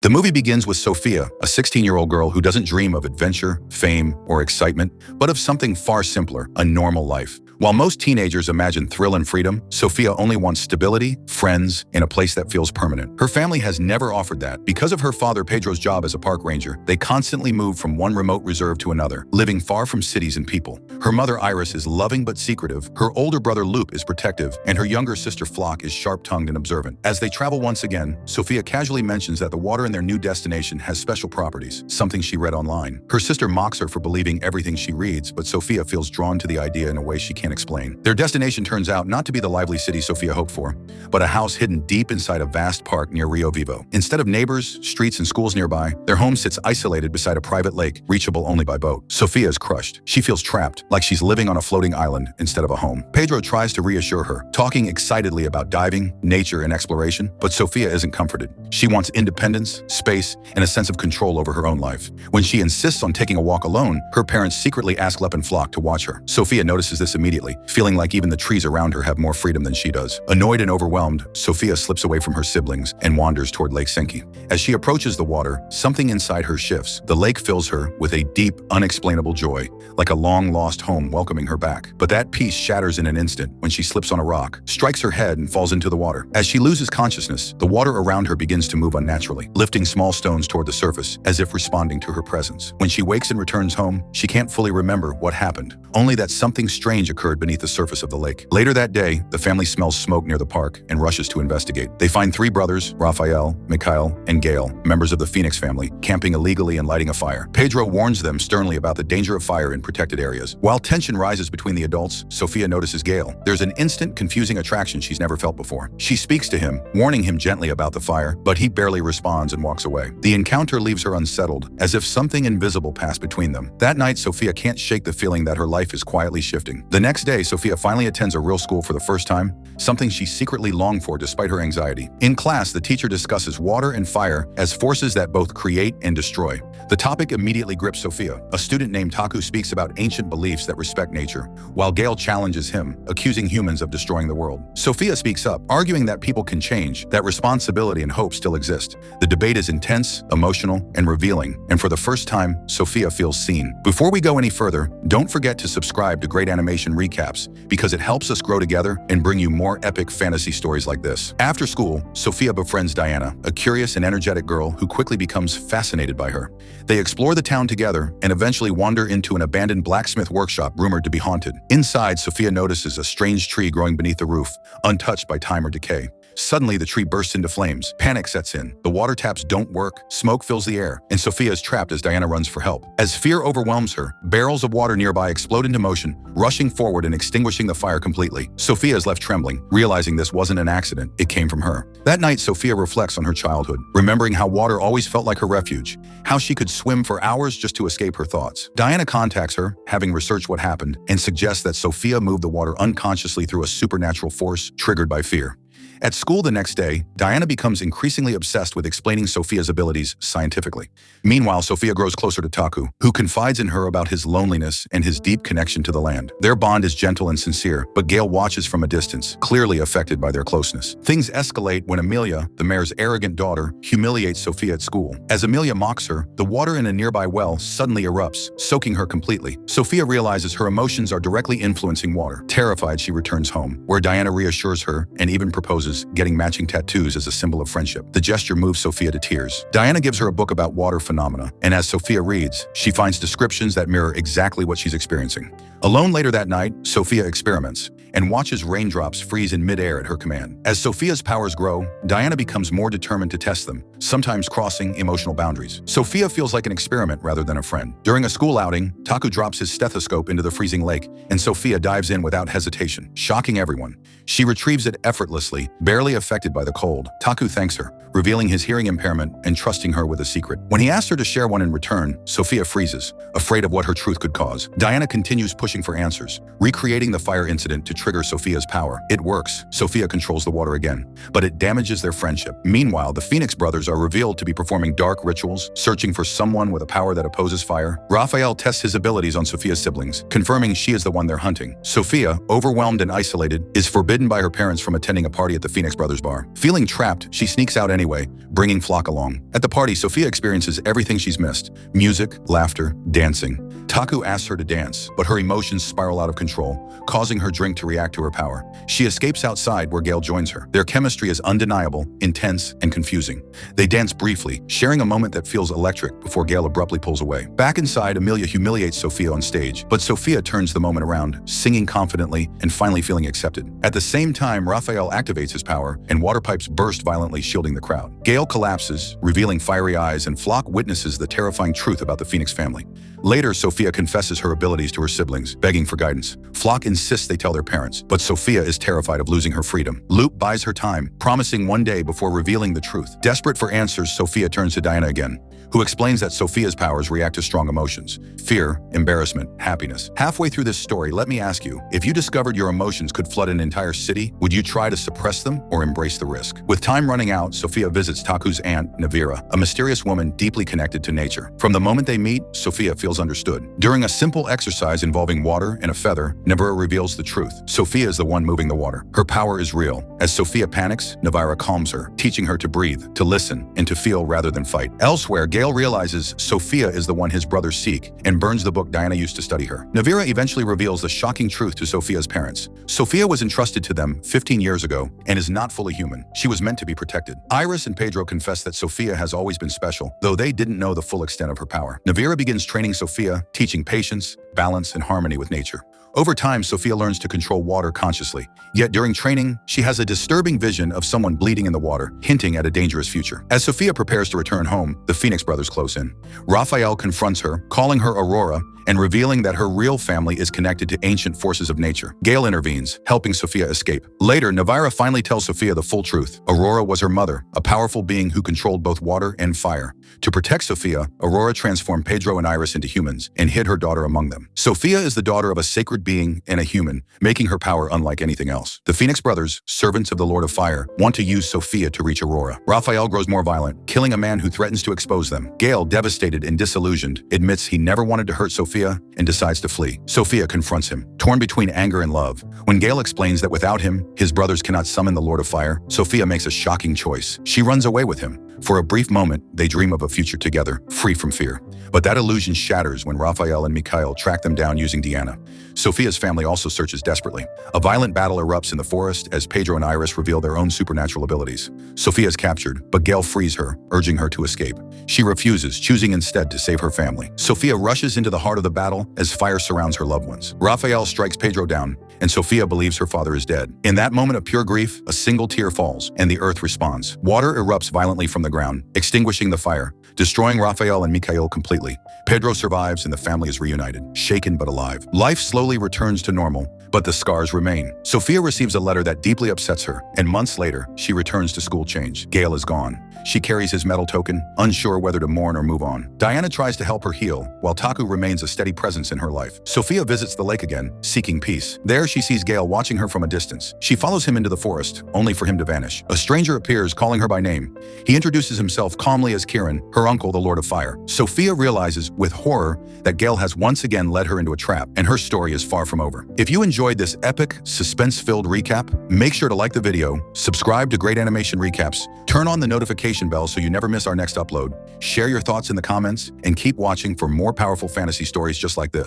The movie begins with Sophia, a 16-year-old girl who doesn't dream of adventure, fame, or excitement, but of something far simpler, a normal life. While most teenagers imagine thrill and freedom, Sophia only wants stability, friends, and a place that feels permanent. Her family has never offered that. Because of her father Pedro's job as a park ranger, they constantly move from one remote reserve to another, living far from cities and people. Her mother Iris is loving but secretive, her older brother Luke is protective, and her younger sister Flock is sharp-tongued and observant. As they travel once again, Sophia casually mentions that the water in their new destination has special properties, something she read online. Her sister mocks her for believing everything she reads, but Sophia feels drawn to the idea in a way she can't explain. Their destination turns out not to be the lively city Sophia hoped for, but a house hidden deep inside a vast park near Rio Vivo. Instead of neighbors, streets, and schools nearby, their home sits isolated beside a private lake, reachable only by boat. Sophia is crushed. She feels trapped, like she's living on a floating island instead of a home. Pedro tries to reassure her, talking excitedly about diving, nature, and exploration, but Sophia isn't comforted. She wants independence, space, and a sense of control over her own life. When she insists on taking a walk alone, her parents secretly ask Lep and Flock to watch her. Sophia notices this immediately, feeling like even the trees around her have more freedom than she does. Annoyed and overwhelmed, Sophia slips away from her siblings and wanders toward Lake Senki. As she approaches the water, something inside her shifts. The lake fills her with a deep, unexplainable joy, like a long-lost home welcoming her back. But that peace shatters in an instant when she slips on a rock, strikes her head, and falls into the water. As she loses consciousness, the water around her begins to move unnaturally, lifting small stones toward the surface, as if responding to her presence. When she wakes and returns home, she can't fully remember what happened, only that something strange occurred beneath the surface of the lake. Later that day, the family smells smoke near the park and rushes to investigate. They find three brothers, Rafael, Mikhail, and Gail, members of the Phoenix family, camping illegally and lighting a fire. Pedro warns them sternly about the danger of fire in protected areas. While tension rises between the adults, Sophia notices Gail. There's an instant, confusing attraction she's never felt before. She speaks to him, warning him gently about the fire, but he barely responds and walks away. The encounter leaves her unsettled, as if something invisible passed between them. That night, Sophia can't shake the feeling that her life is quietly shifting. The next day, Sophia finally attends a real school for the first time, something she secretly longed for despite her anxiety. In class, the teacher discusses water and fire as forces that both create and destroy. The topic immediately grips Sophia. A student named Taku speaks about ancient beliefs that respect nature, while Gail challenges him, accusing humans of destroying the world. Sophia speaks up, arguing that people can change, that responsibility and hope still exist. The debate is intense, emotional, and revealing, and for the first time, Sophia feels seen. Before we go any further, don't forget to subscribe to Great Animation Recaps, because it helps us grow together and bring you more epic fantasy stories like this. After school, Sophia befriends Diana, a curious and energetic girl who quickly becomes fascinated by her. They explore the town together and eventually wander into an abandoned blacksmith workshop rumored to be haunted. Inside, Sophia notices a strange tree growing beneath the roof, untouched by time or decay. Suddenly, the tree bursts into flames. Panic sets in. The water taps don't work, smoke fills the air, and Sophia is trapped as Diana runs for help. As fear overwhelms her, barrels of water nearby explode into motion, rushing forward and extinguishing the fire completely. Sophia is left trembling, realizing this wasn't an accident, it came from her. That night, Sophia reflects on her childhood, remembering how water always felt like her refuge, how she could swim for hours just to escape her thoughts. Diana contacts her, having researched what happened, and suggests that Sophia moved the water unconsciously through a supernatural force triggered by fear. At school the next day, Diana becomes increasingly obsessed with explaining Sophia's abilities scientifically. Meanwhile, Sophia grows closer to Taku, who confides in her about his loneliness and his deep connection to the land. Their bond is gentle and sincere, but Gail watches from a distance, clearly affected by their closeness. Things escalate when Amelia, the mayor's arrogant daughter, humiliates Sophia at school. As Amelia mocks her, the water in a nearby well suddenly erupts, soaking her completely. Sophia realizes her emotions are directly influencing water. Terrified, she returns home, where Diana reassures her and even proposes getting matching tattoos as a symbol of friendship. The gesture moves Sophia to tears. Diana gives her a book about water phenomena, and as Sophia reads, she finds descriptions that mirror exactly what she's experiencing. Alone later that night, Sophia experiments and watches raindrops freeze in midair at her command. As Sophia's powers grow, Diana becomes more determined to test them, sometimes crossing emotional boundaries. Sophia feels like an experiment rather than a friend. During a school outing, Taku drops his stethoscope into the freezing lake, and Sophia dives in without hesitation, shocking everyone. She retrieves it effortlessly, barely affected by the cold. Taku thanks her, revealing his hearing impairment and trusting her with a secret. When he asks her to share one in return, Sophia freezes, afraid of what her truth could cause. Diana continues pushing for answers, recreating the fire incident to trigger Sophia's power. It works. Sophia controls the water again, but it damages their friendship. Meanwhile, the Phoenix brothers are revealed to be performing dark rituals, searching for someone with a power that opposes fire. Rafael tests his abilities on Sophia's siblings, confirming she is the one they're hunting. Sophia, overwhelmed and isolated, is forbidden by her parents from attending a party at the Phoenix Brothers bar. Feeling trapped, she sneaks out anyway, bringing Flock along. At the party, Sophia experiences everything she's missed: music, laughter, dancing. Taku asks her to dance, but her emotions spiral out of control, causing her drink to react to her power. She escapes outside where Gale joins her. Their chemistry is undeniable, intense, and confusing. They dance briefly, sharing a moment that feels electric before Gale abruptly pulls away. Back inside, Amelia humiliates Sophia on stage, but Sophia turns the moment around, singing confidently and finally feeling accepted. At the same time, Raphael activates his power, and water pipes burst violently, shielding the crowd. Gale collapses, revealing fiery eyes, and Flock witnesses the terrifying truth about the Phoenix family. Later, Sophia confesses her abilities to her siblings, begging for guidance. Flock insists they tell their parents, but Sophia is terrified of losing her freedom. Loop buys her time, promising one day before revealing the truth. Desperate for answers, Sophia turns to Diana again, who explains that Sophia's powers react to strong emotions: fear, embarrassment, happiness. Halfway through this story, let me ask you, if you discovered your emotions could flood an entire city, would you try to suppress them or embrace the risk? With time running out, Sophia visits Taku's aunt, Navira, a mysterious woman deeply connected to nature. From the moment they meet, Sophia feels understood. During a simple exercise involving water and a feather, Navira reveals the truth. Sophia is the one moving the water. Her power is real. As Sophia panics, Navira calms her, teaching her to breathe, to listen, and to feel rather than fight. Elsewhere, Gale realizes Sophia is the one his brothers seek and burns the book Diana used to study her. Navira eventually reveals the shocking truth to Sophia's parents. Sophia was entrusted to them 15 years ago and is not fully human. She was meant to be protected. Iris and Pedro confess that Sophia has always been special, though they didn't know the full extent of her power. Navira begins training Sophia, teaching patience, balance, and harmony with nature. Over time, Sophia learns to control water consciously. Yet during training, she has a disturbing vision of someone bleeding in the water, hinting at a dangerous future. As Sophia prepares to return home, the Phoenix brothers close in. Raphael confronts her, calling her Aurora, and revealing that her real family is connected to ancient forces of nature. Gale intervenes, helping Sophia escape. Later, Navira finally tells Sophia the full truth. Aurora was her mother, a powerful being who controlled both water and fire. To protect Sophia, Aurora transformed Pedro and Iris into humans and hid her daughter among them. Sophia is the daughter of a sacred being and a human, making her power unlike anything else. The Phoenix brothers, servants of the Lord of Fire, want to use Sophia to reach Aurora. Raphael grows more violent, killing a man who threatens to expose them. Gale, devastated and disillusioned, admits he never wanted to hurt Sophia and decides to flee. Sophia confronts him, torn between anger and love. When Gale explains that without him, his brothers cannot summon the Lord of Fire, Sophia makes a shocking choice. She runs away with him. For a brief moment, they dream of a future together, free from fear. But that illusion shatters when Raphael and Mikhail track them down using Diana. Sophia's family also searches desperately. A violent battle erupts in the forest as Pedro and Iris reveal their own supernatural abilities. Sophia is captured, but Gale frees her, urging her to escape. She refuses, choosing instead to save her family. Sophia rushes into the heart of the battle as fire surrounds her loved ones. Raphael strikes Pedro down, and Sophia believes her father is dead. In that moment of pure grief, a single tear falls, and the earth responds. Water erupts violently from the ground, extinguishing the fire, destroying Raphael and Mikhail completely. Pedro survives and the family is reunited, shaken but alive. Life slowly returns to normal, but the scars remain. Sophia receives a letter that deeply upsets her, and months later, she returns to school change. Gale is gone. She carries his medal token, unsure whether to mourn or move on. Diana tries to help her heal, while Taku remains a steady presence in her life. Sophia visits the lake again, seeking peace. There, she sees Gale watching her from a distance. She follows him into the forest, only for him to vanish. A stranger appears, calling her by name. He introduces himself calmly as Kiran, her uncle, the Lord of Fire. Sophia realizes, with horror, that Gale has once again led her into a trap, and her story is far from over. If you enjoyed this epic, suspense-filled recap, make sure to like the video, subscribe to Great Animation Recaps, turn on the notification bell so you never miss our next upload, share your thoughts in the comments, and keep watching for more powerful fantasy stories just like this.